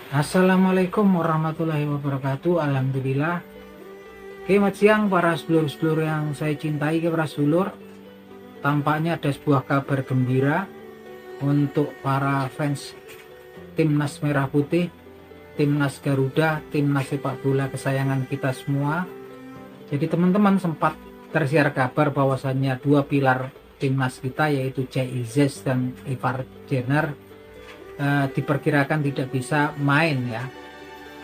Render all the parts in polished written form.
Assalamualaikum warahmatullahi wabarakatuh. Alhamdulillah. Oke, selamat siang para sedulur-sedulur yang saya cintai. Para sedulur, tampaknya ada sebuah kabar gembira untuk para fans Timnas Merah Putih, Timnas Garuda, Timnas sepak bola kesayangan kita semua. Jadi teman-teman, sempat tersiar kabar bahwasannya dua pilar Timnas kita yaitu J.I.Z dan Ivar Jenner diperkirakan tidak bisa main ya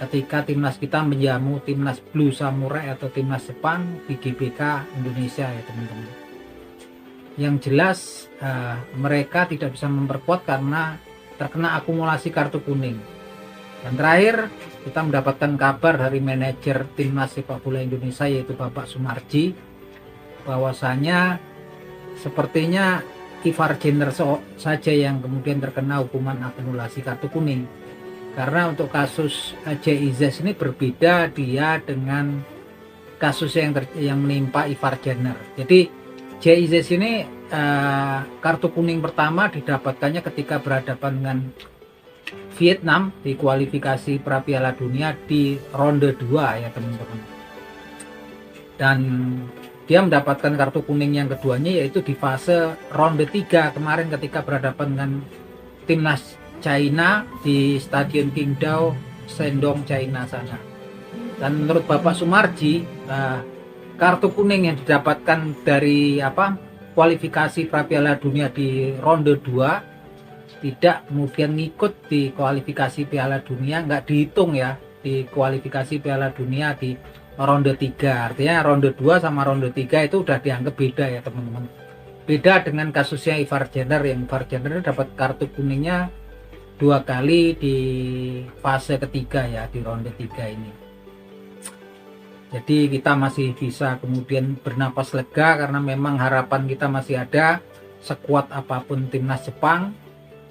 ketika timnas kita menjamu timnas Blue Samurai atau timnas Jepang di GBK Indonesia ya teman-teman. Yang jelas mereka tidak bisa memperkuat karena terkena akumulasi kartu kuning. Dan terakhir kita mendapatkan kabar dari manajer timnas sepak bola Indonesia yaitu Bapak Sumarji bahwasanya sepertinya Ivar Jenner saja yang kemudian terkena hukuman akumulasi kartu kuning. Karena untuk kasus J.I.Z ini berbeda dia dengan kasus yang menimpa Ivar Jenner. Jadi J.I.Z ini kartu kuning pertama didapatkannya ketika berhadapan dengan Vietnam di kualifikasi pra Piala Dunia di ronde 2 ya teman-teman. Dan dia mendapatkan kartu kuning yang keduanya yaitu di fase ronde 3 kemarin ketika berhadapan dengan timnas China di Stadion Qingdao, Shandong, China sana. Dan menurut Bapak Sumarji, kartu kuning yang didapatkan dari kualifikasi pra Piala Dunia di ronde 2 tidak kemudian ngikut di kualifikasi Piala Dunia, nggak dihitung ya di kualifikasi Piala Dunia di ronde 3. Artinya ronde 2 sama ronde 3 itu udah dianggap beda ya teman-teman. Beda dengan kasusnya Ivar Jenner, yang Ivar Jenner dapat kartu kuningnya 2 kali di fase ketiga ya, di ronde 3 ini. Jadi kita masih bisa kemudian bernapas lega karena memang harapan kita masih ada. Sekuat apapun timnas Jepang,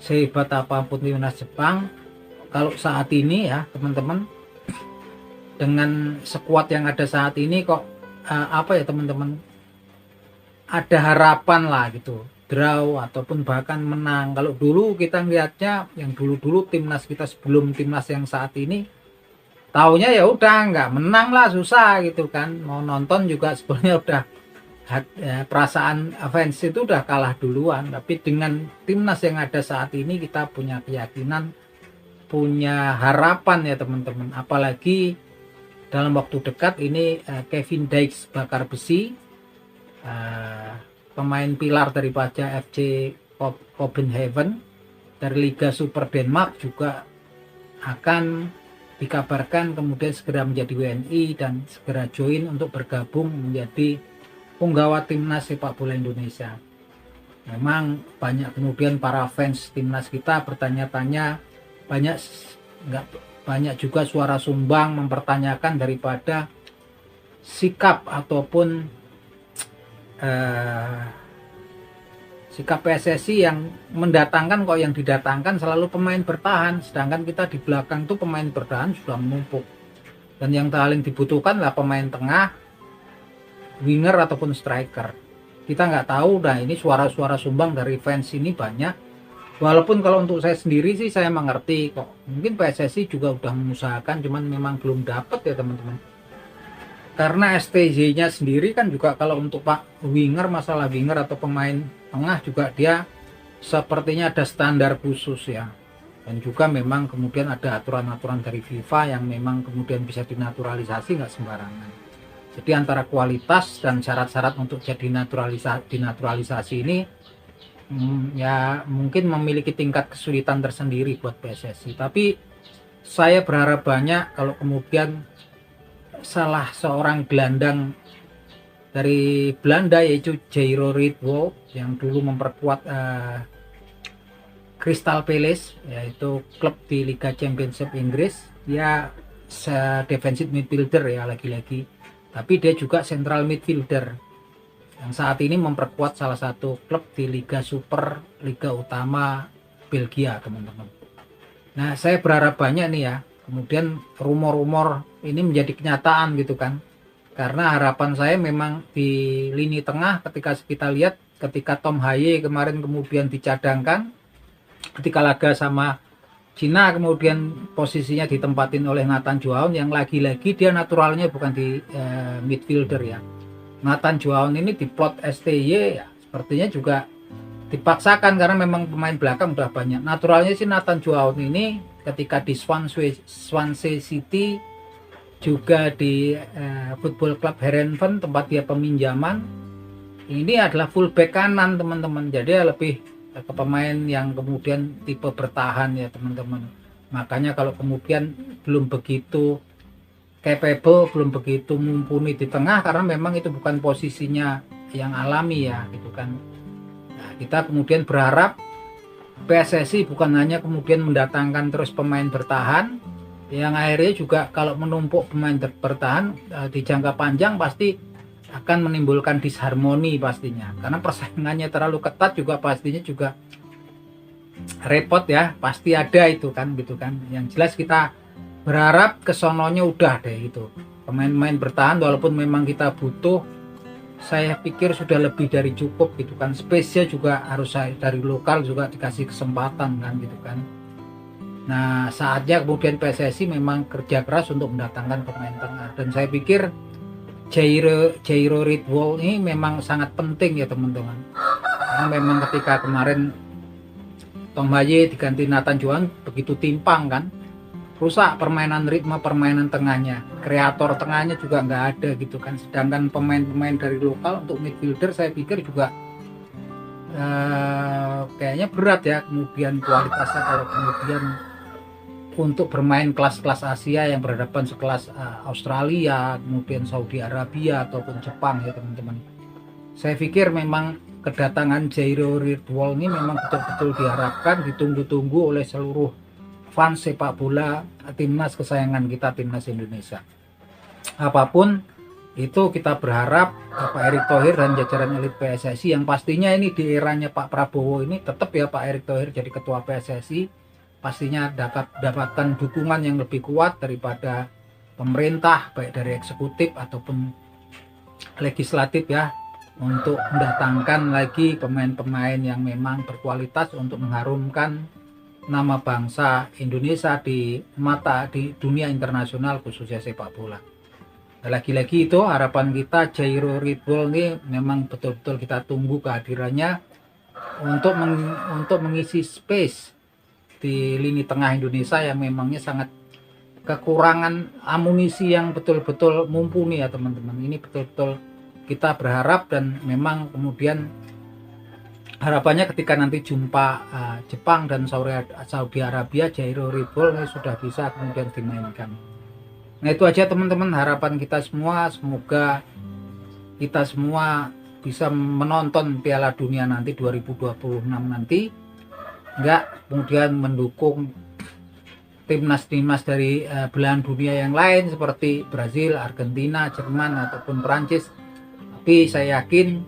sehebat apapun timnas Jepang, kalau saat ini ya teman-teman, dengan sekuat yang ada saat ini kok teman-teman, ada harapan lah gitu, draw ataupun bahkan menang. Kalau dulu kita lihatnya yang dulu timnas kita sebelum timnas yang saat ini, taunya ya udah nggak menang lah, susah gitu kan, mau nonton juga sebenarnya udah perasaan fans itu udah kalah duluan. Tapi dengan timnas yang ada saat ini kita punya keyakinan, punya harapan ya teman-teman. Apalagi dalam waktu dekat ini Kevin Dijks bakar besi, pemain pilar daripada FC Copenhagen dari Liga Super Denmark, juga akan dikabarkan kemudian segera menjadi WNI dan segera join untuk bergabung menjadi punggawa timnas sepak bola Indonesia. Memang banyak kemudian para fans timnas kita bertanya-tanya, banyak juga suara sumbang mempertanyakan daripada sikap ataupun sikap PSSI yang mendatangkan, kok yang didatangkan selalu pemain bertahan, sedangkan kita di belakang tuh pemain bertahan sudah menumpuk, dan yang paling dibutuhkan lah pemain tengah, winger ataupun striker. Kita nggak tahu. Nah, ini suara-suara sumbang dari fans ini banyak. Walaupun kalau untuk saya sendiri sih saya mengerti kok. Mungkin PSSI juga udah mengusahakan, cuman memang belum dapat ya teman-teman. Karena STJ-nya sendiri kan juga kalau untuk Pak winger, masalah winger atau pemain tengah juga dia sepertinya ada standar khusus ya. Dan juga memang kemudian ada aturan-aturan dari FIFA yang memang kemudian bisa dinaturalisasi nggak sembarangan. Jadi antara kualitas dan syarat-syarat untuk jadi dinaturalisasi ini ya mungkin memiliki tingkat kesulitan tersendiri buat PSSI. Tapi saya berharap banyak kalau kemudian salah seorang gelandang dari Belanda yaitu Jairo Ridwo yang dulu memperkuat Crystal Palace, yaitu klub di Liga Championship Inggris. Dia defensive midfielder ya lagi-lagi, tapi dia juga central midfielder yang saat ini memperkuat salah satu klub di Liga Super, Liga Utama Belgia teman-teman. Nah, saya berharap banyak nih ya kemudian rumor-rumor ini menjadi kenyataan gitu kan, karena harapan saya memang di lini tengah ketika kita lihat ketika Tom Haye kemarin kemudian dicadangkan ketika laga sama Cina kemudian posisinya ditempatin oleh Nathan Juaon yang lagi-lagi dia naturalnya bukan di midfielder ya. Nathan Juaon ini di plot STY ya, sepertinya juga dipaksakan karena memang pemain belakang udah banyak. Naturalnya sih Nathan Juaon ini ketika di Swansea City juga di Football Club Herenveen tempat dia peminjaman, ini adalah fullback kanan teman-teman. Jadi lebih ke pemain yang kemudian tipe bertahan ya teman-teman. Makanya kalau kemudian belum begitu capable, belum begitu mumpuni di tengah karena memang itu bukan posisinya yang alami ya gitu kan. Nah, kita kemudian berharap PSSI bukan hanya kemudian mendatangkan terus pemain bertahan yang akhirnya juga kalau menumpuk pemain bertahan di jangka panjang pasti akan menimbulkan disharmoni pastinya, karena persaingannya terlalu ketat juga pastinya juga repot ya, pasti ada itu kan gitu kan. Yang jelas kita berharap kesononya udah deh gitu, pemain-pemain bertahan walaupun memang kita butuh, saya pikir sudah lebih dari cukup gitu kan. Space-nya juga harus dari lokal juga dikasih kesempatan kan gitu kan. Nah saatnya kemudian PSSI memang kerja keras untuk mendatangkan pemain tengah, dan saya pikir Jairo Ridwall ini memang sangat penting ya teman-teman, karena memang ketika kemarin Tom Haye diganti Nathan Juaon begitu timpang kan, rusak permainan ritme permainan tengahnya, kreator tengahnya juga nggak ada gitu kan. Sedangkan pemain-pemain dari lokal untuk midfielder saya pikir juga kayaknya berat ya kemudian kualitasnya kalau kemudian untuk bermain kelas-kelas Asia yang berhadapan sekelas Australia, kemudian Saudi Arabia ataupun Jepang ya teman-teman. Saya pikir memang kedatangan Jairo Ridwall ini memang betul-betul diharapkan, ditunggu-tunggu oleh seluruh fans sepak bola timnas kesayangan kita, timnas Indonesia. Apapun itu kita berharap Pak Erick Thohir dan jajaran elit PSSI yang pastinya ini di eranya Pak Prabowo ini tetap ya Pak Erick Thohir jadi ketua PSSI, pastinya dapatkan dukungan yang lebih kuat daripada pemerintah baik dari eksekutif ataupun legislatif ya, untuk mendatangkan lagi pemain-pemain yang memang berkualitas untuk mengharumkan nama bangsa Indonesia di dunia internasional khususnya sepak bola. Lagi-lagi itu harapan kita Jairo Ridwall ini memang betul-betul kita tunggu kehadirannya untuk mengisi space di lini tengah Indonesia yang memangnya sangat kekurangan amunisi yang betul-betul mumpuni ya teman-teman. Ini betul-betul kita berharap, dan memang kemudian harapannya ketika nanti jumpa Jepang dan Saudi Arabia, Jairo Ridwall ini sudah bisa kemudian dimainkan. Nah itu aja teman-teman harapan kita semua, semoga kita semua bisa menonton Piala Dunia nanti 2026 nanti, enggak kemudian mendukung timnas-timnas dari belahan dunia yang lain seperti Brazil, Argentina, Jerman ataupun Prancis. Tapi saya yakin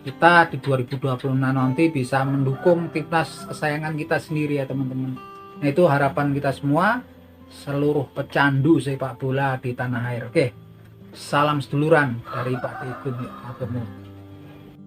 kita di 2026 nanti bisa mendukung timnas kesayangan kita sendiri ya teman-teman. Nah itu harapan kita semua, seluruh pecandu sepak bola di tanah air. Oke, salam seduluran dari Pak Tegun Agemo.